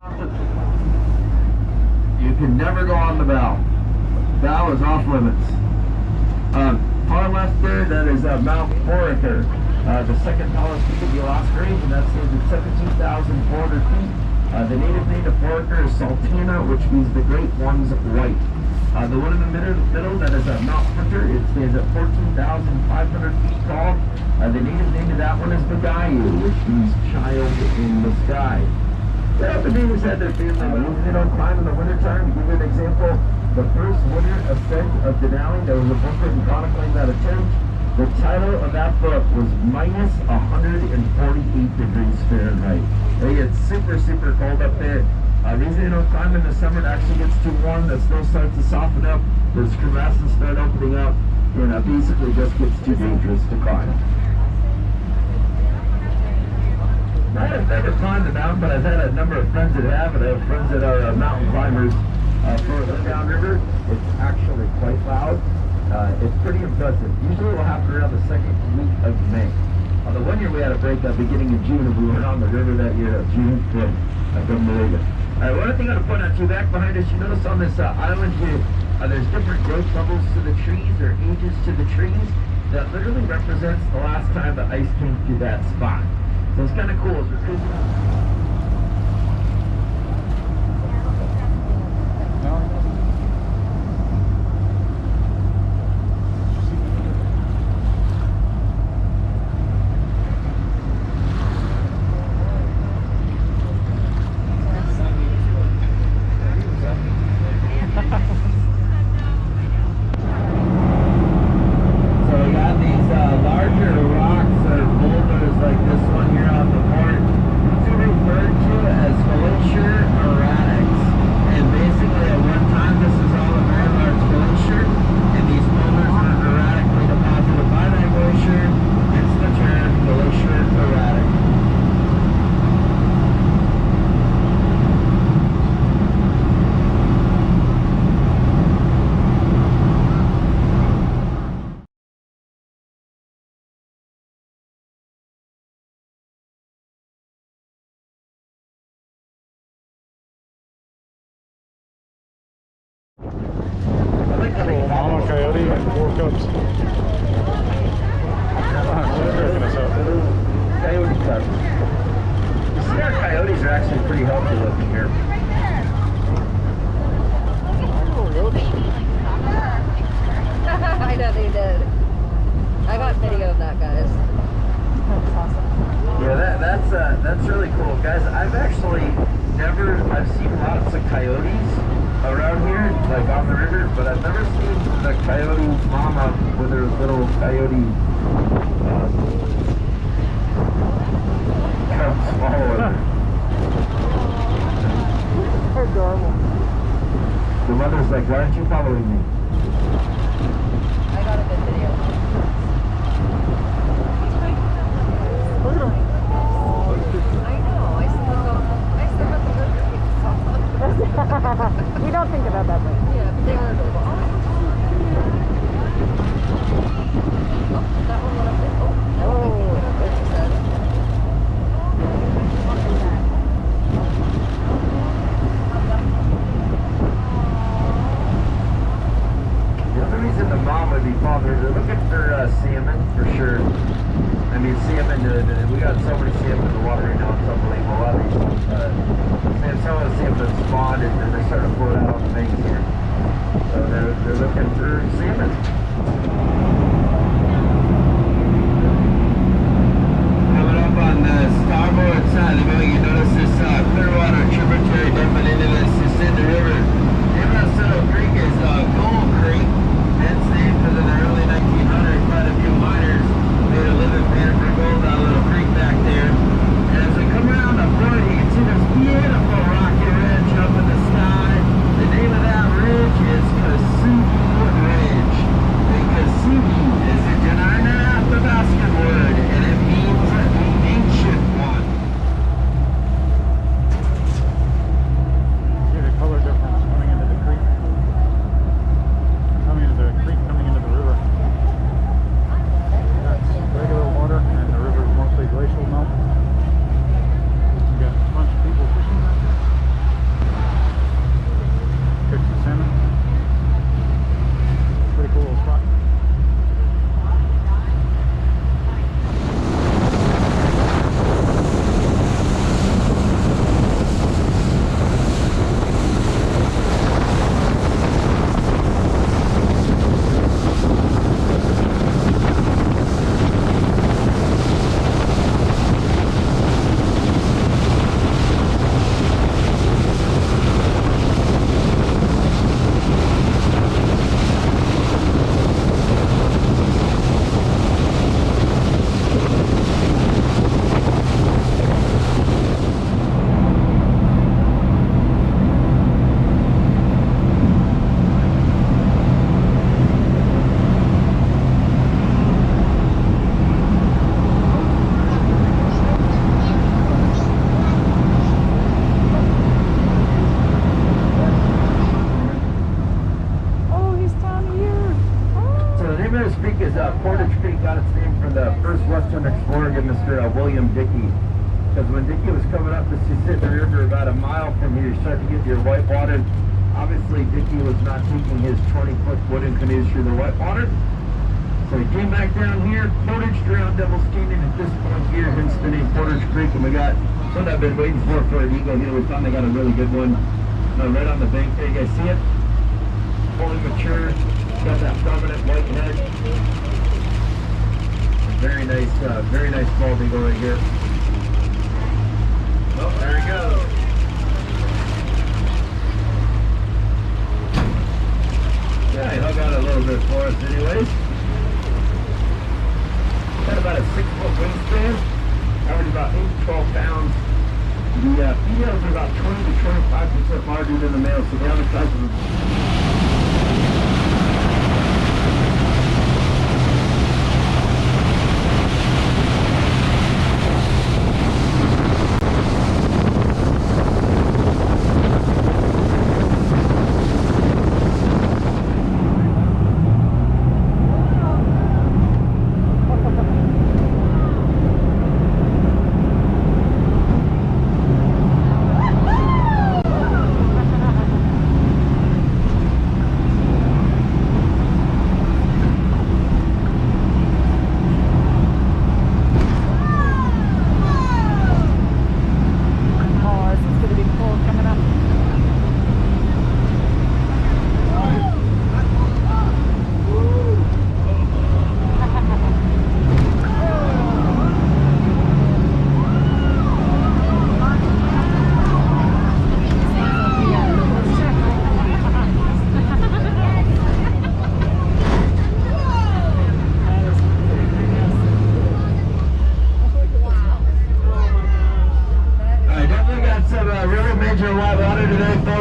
You can never go on the bow. Bow is off limits. Far left there, that is Mount Foraker, the second tallest peak of the Alaska Range, and that's named at 17,400 feet. The native name of Foraker is Sultana, which means the Great One's White. The one in the middle, that is Mount Hunter. It stands at 14,500 feet tall. The native name of that one is Bagayu, which means child in the sky. The natives had their family. They don't climb in the wintertime. To give you an example, the first winter ascent of Denali, there was a book written chronicling that attempt. The title of that book was minus 148 degrees Fahrenheit. It gets super, super cold up there. The reason they don't climb in the summer, it actually gets too warm. The snow starts to soften up. Those crevasses start opening up. And basically just gets too dangerous to climb. I have never climbed the mountain, but I've had a number of friends that have, and I have friends that are mountain climbers further downriver. It's actually quite loud. It's pretty impressive. Usually it will happen around the second week of May. The one year we had a break beginning of June, and we went on the river that year, June from Malaysia. One thing I want to point out to you, back behind us, you notice on this island here, there's different growth levels to the trees, or ages to the trees, that literally represents the last time the ice came through that spot. So it's kind of cool. As we're cruising. Mama coyote and 4 cubs. Coyote cubs. You see, our coyotes are actually pretty healthy looking here. I know they did. I got video of that, guys. That's awesome. Yeah, that's really cool, guys. I've seen lots of coyotes around here, like on the river, but I've never seen the coyote mama with her little coyote cubs following her. They're adorable. The mother's like, why aren't you following me? I got a good video. Look at them. I know. I still got the good We don't think about that way. Yeah, but they are adorable. Oh, that one went up there. Oh, no, I think it went up there, she said. The other reason the mom would be following, they're looking for salmon for sure. I mean, salmon, we got so many salmon in the water right now, it's unbelievable. A lot of these, some of the salmon spawned and then they start to pour it out on the banks here. So they're looking for salmon. Coming up on the starboard side of the boat, you notice this Clearwater tributary dumping into the Susitna River. The name of this little creek is Gold Creek. It's named because in the early 1900s, quite a few miners made a living panning for gold out of a little creek back there. And as we come around the board, you can see this beautiful rocky ridge up in the sky. Susitna River about a mile from here. You start to get your whitewater. Obviously, Dickie was not taking his 20-foot wooden canoes through the whitewater. So we came back down here, portaged around Devil's Canyon at this point here, hence the name Portage Creek, and we got one I've been waiting for an eagle here. We finally got a really good one. Right on the bank there, you guys see it? Fully mature, got that prominent white head. Very nice bald eagle right here. Oh, there he goes. Yeah, he hung out a little bit for us anyways. Got about a 6-foot wingspan, average about 8 to 12 pounds. The females are about 20 to 25% larger than the males, so the average size of them.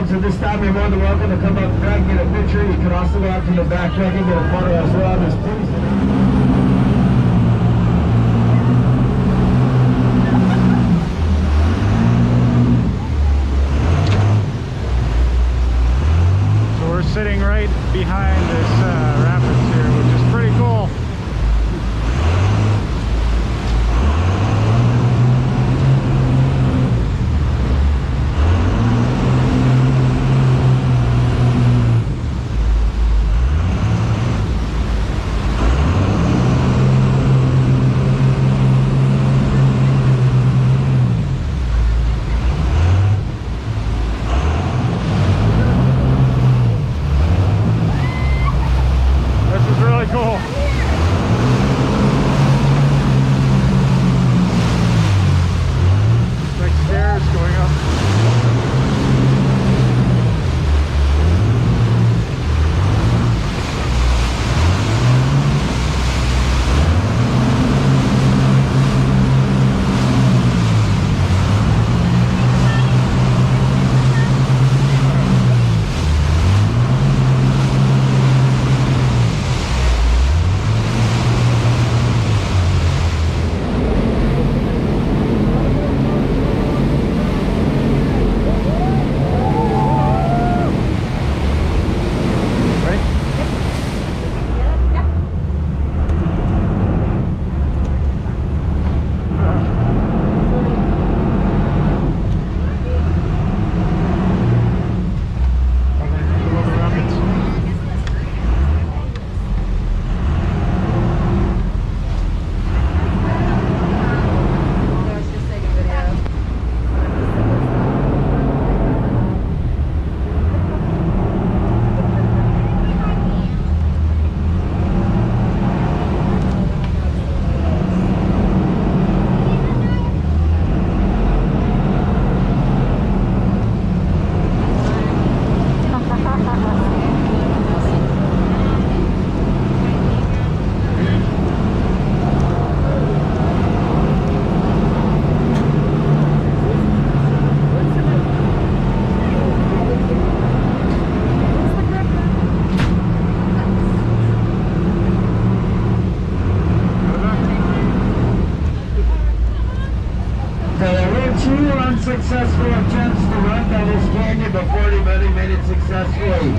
So this time you're more than welcome to come up front and get a picture. You can also go out to the back deck and get a photo as well. Just please. So we're sitting right behind this rapids here, which is pretty cool. Successful attempts to run Devil's Canyon before anybody made it successfully.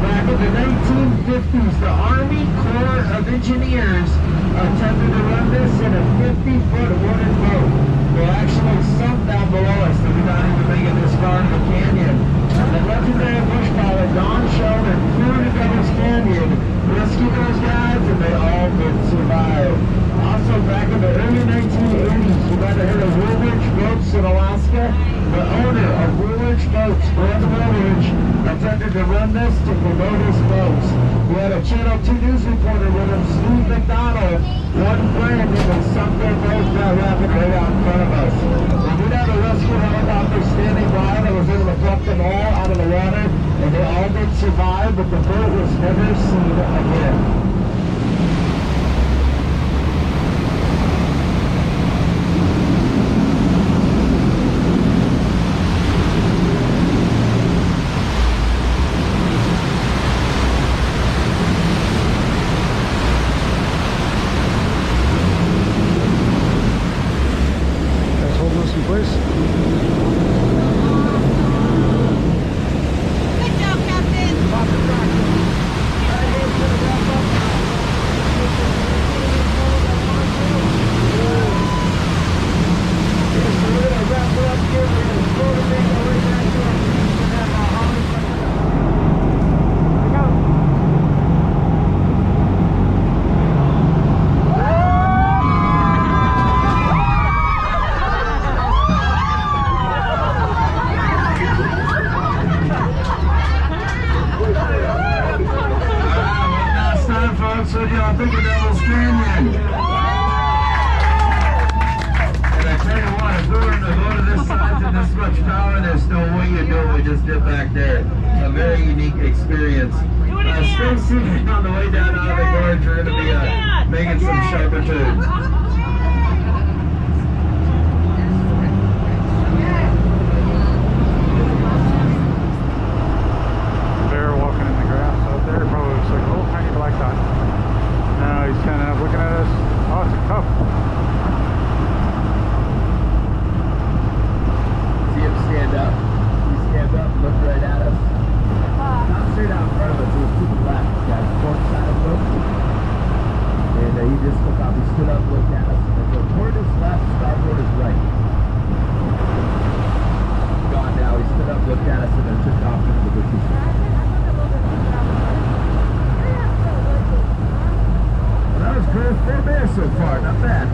Back in the 1950s, the Army Corps of Engineers attempted to run this in a 50-foot wooden boat. They actually sunk down below us, so we got even large boats. Brand Woolridge attempted to run this to promote his boats. We had a Channel 2 news reporter with him, Steve McDonald, one friend, and they sunk their boat that rapid right out in front of us. We did have a rescue helicopter standing by that was able to pluck them all out of the water, and they all did survive, but the boat was never seen again. On the way down out of the gorge, we're going to be making some sharper turns. Bear walking in the grass out there, probably looks like a little tiny black dot. Now he's standing up looking at us. Oh, it's a cub. See him stand up. He stands up, look right at us. Not straight out in front of us, he was to the left. Got his port side of the boat. And he just looked up, he stood up, looked at us. And the port is left, starboard is right. Gone now, he stood up, looked at us, and then took off into the bushes. Well, that was good. 4 bears so far, not bad.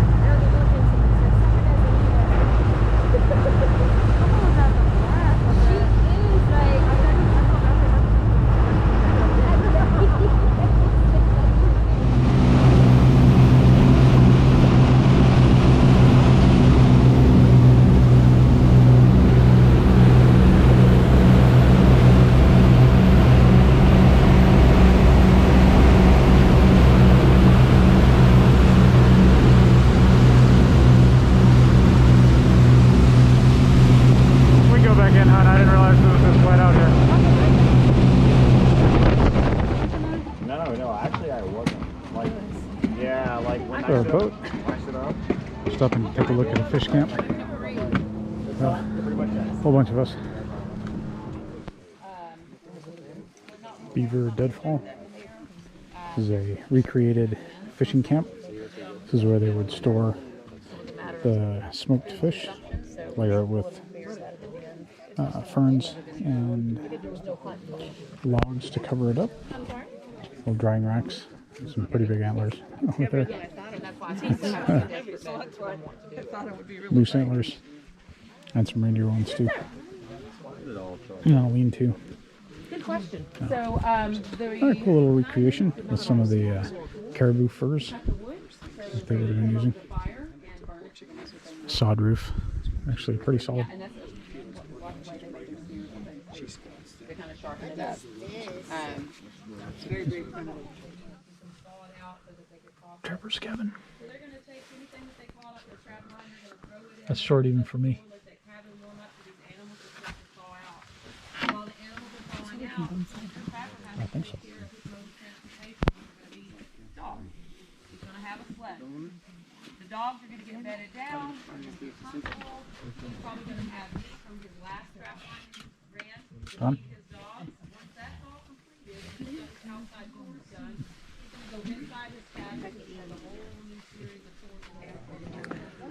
Our boat. Stop and take a look at a fish camp. A whole bunch of us. Beaver Deadfall. This is a recreated fishing camp. This is where they would store the smoked fish, layer it with ferns and logs to cover it up. Little drying racks. Some pretty big antlers over there. Loose antlers. And some reindeer ones too. And I'll lean too. Good question. So, a cool little recreation with some of the caribou furs that they would have been using. Sod roof. Actually pretty solid. they kind of sharpen it up. It's very, very primitive. Trapper's cabin. That's short even for me. I think so. The dogs are going to get bedded down. He's probably going to have meat from his last trap line ran. Done. His dogs. Once that's all completed, he's got his outside doors done. He's going to go inside his cabin and have a whole new series of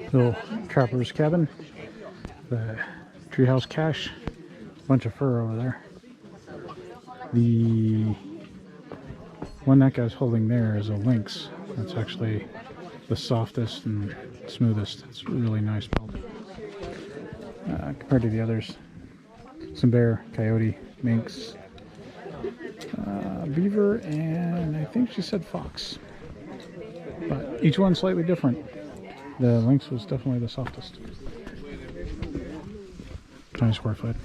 tours. Little trapper's cabin. The treehouse cache. Bunch of fur over there. The one that guy's holding there is a lynx. That's actually the softest and smoothest. It's a really nice pelt compared to the others. some bear, coyote, minks, beaver, and I think she said fox. But each one's slightly different. The lynx was definitely the softest. 20 square foot.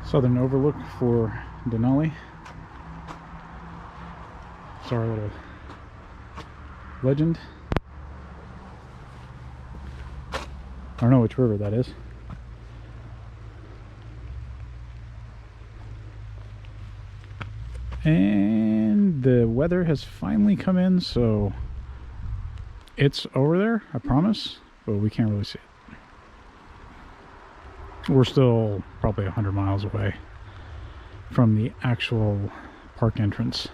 Southern overlook for Denali. It's our little legend. I don't know which river that is. And the weather has finally come in, so it's over there, I promise, but we can't really see it. We're still probably 100 miles away from the actual park entrance,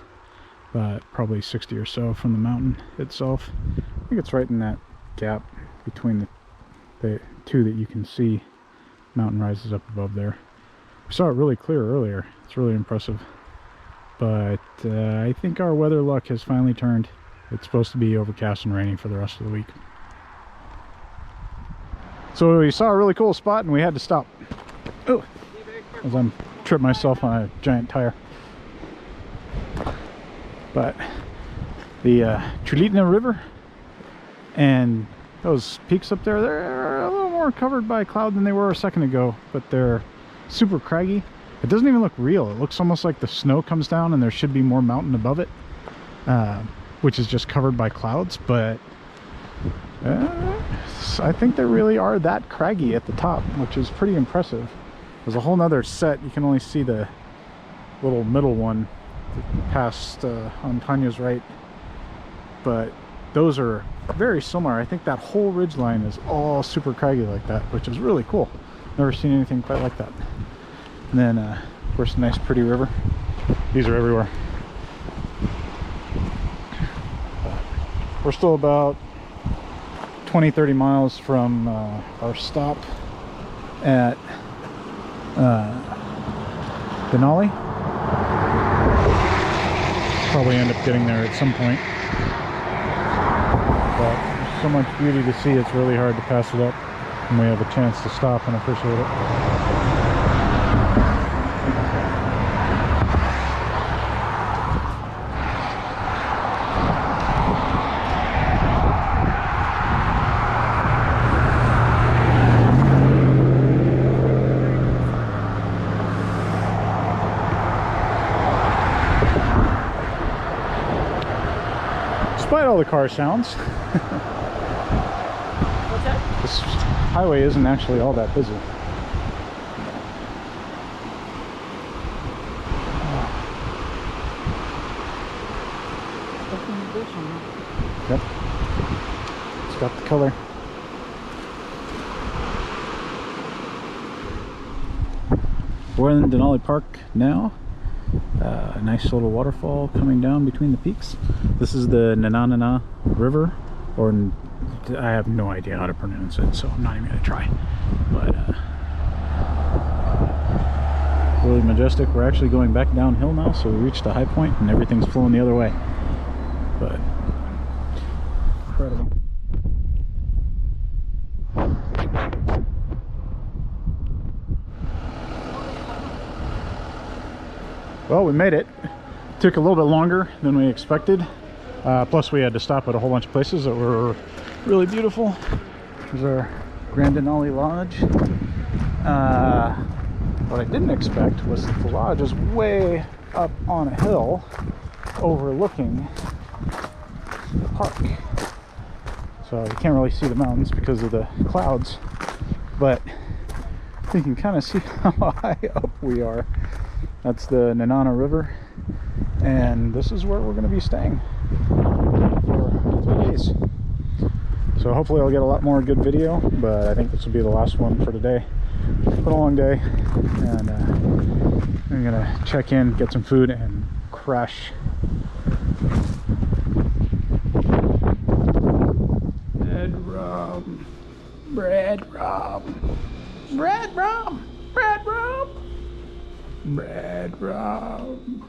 but probably 60 or so from the mountain itself. I think it's right in that gap between the two that you can see. Mountain rises up above there. We saw it really clear earlier. It's really impressive. But I think our weather luck has finally turned. It's supposed to be overcast and raining for the rest of the week. So we saw a really cool spot and we had to stop. Oh, as I'm tripping myself on a giant tire. But the Talkeetna River and those peaks up there, they're a little more covered by cloud than they were a second ago, but they're super craggy. It doesn't even look real. It looks almost like the snow comes down and there should be more mountain above it, which is just covered by clouds. But I think they really are that craggy at the top, which is pretty impressive. There's a whole nother set. You can only see the little middle one past on Tanya's right, but those are very similar. I think that whole ridge line is all super craggy like that, which is really cool. Never seen anything quite like that. And then of course a nice pretty river. These are everywhere. We're still about 20-30 miles from our stop at Denali. Probably end up getting there at some point. But there's so much beauty to see, it's really hard to pass it up when we have a chance to stop and appreciate it. Despite all the car sounds, this highway isn't actually all that busy. Yep, it's got the color. We're in Denali Park now. A nice little waterfall coming down between the peaks. This is the Denali River, or I have no idea how to pronounce it, so I'm not even going to try. But really majestic. We're actually going back downhill now, so we reached a high point and everything's flowing the other way. But incredible. Well, we made it. Took a little bit longer than we expected. Plus we had to stop at a whole bunch of places that were really beautiful. There's our Grand Denali Lodge. What I didn't expect was that the lodge is way up on a hill overlooking the park. So you can't really see the mountains because of the clouds, but you can kind of see how high up we are. That's the Denali River, and this is where we're going to be staying for 3 days. So hopefully I'll get a lot more good video, but I think this will be the last one for today. It's been a long day, and I'm going to check in, get some food, and crash. Bread rum, bread rum, bread rum, bread rum. Bread rum.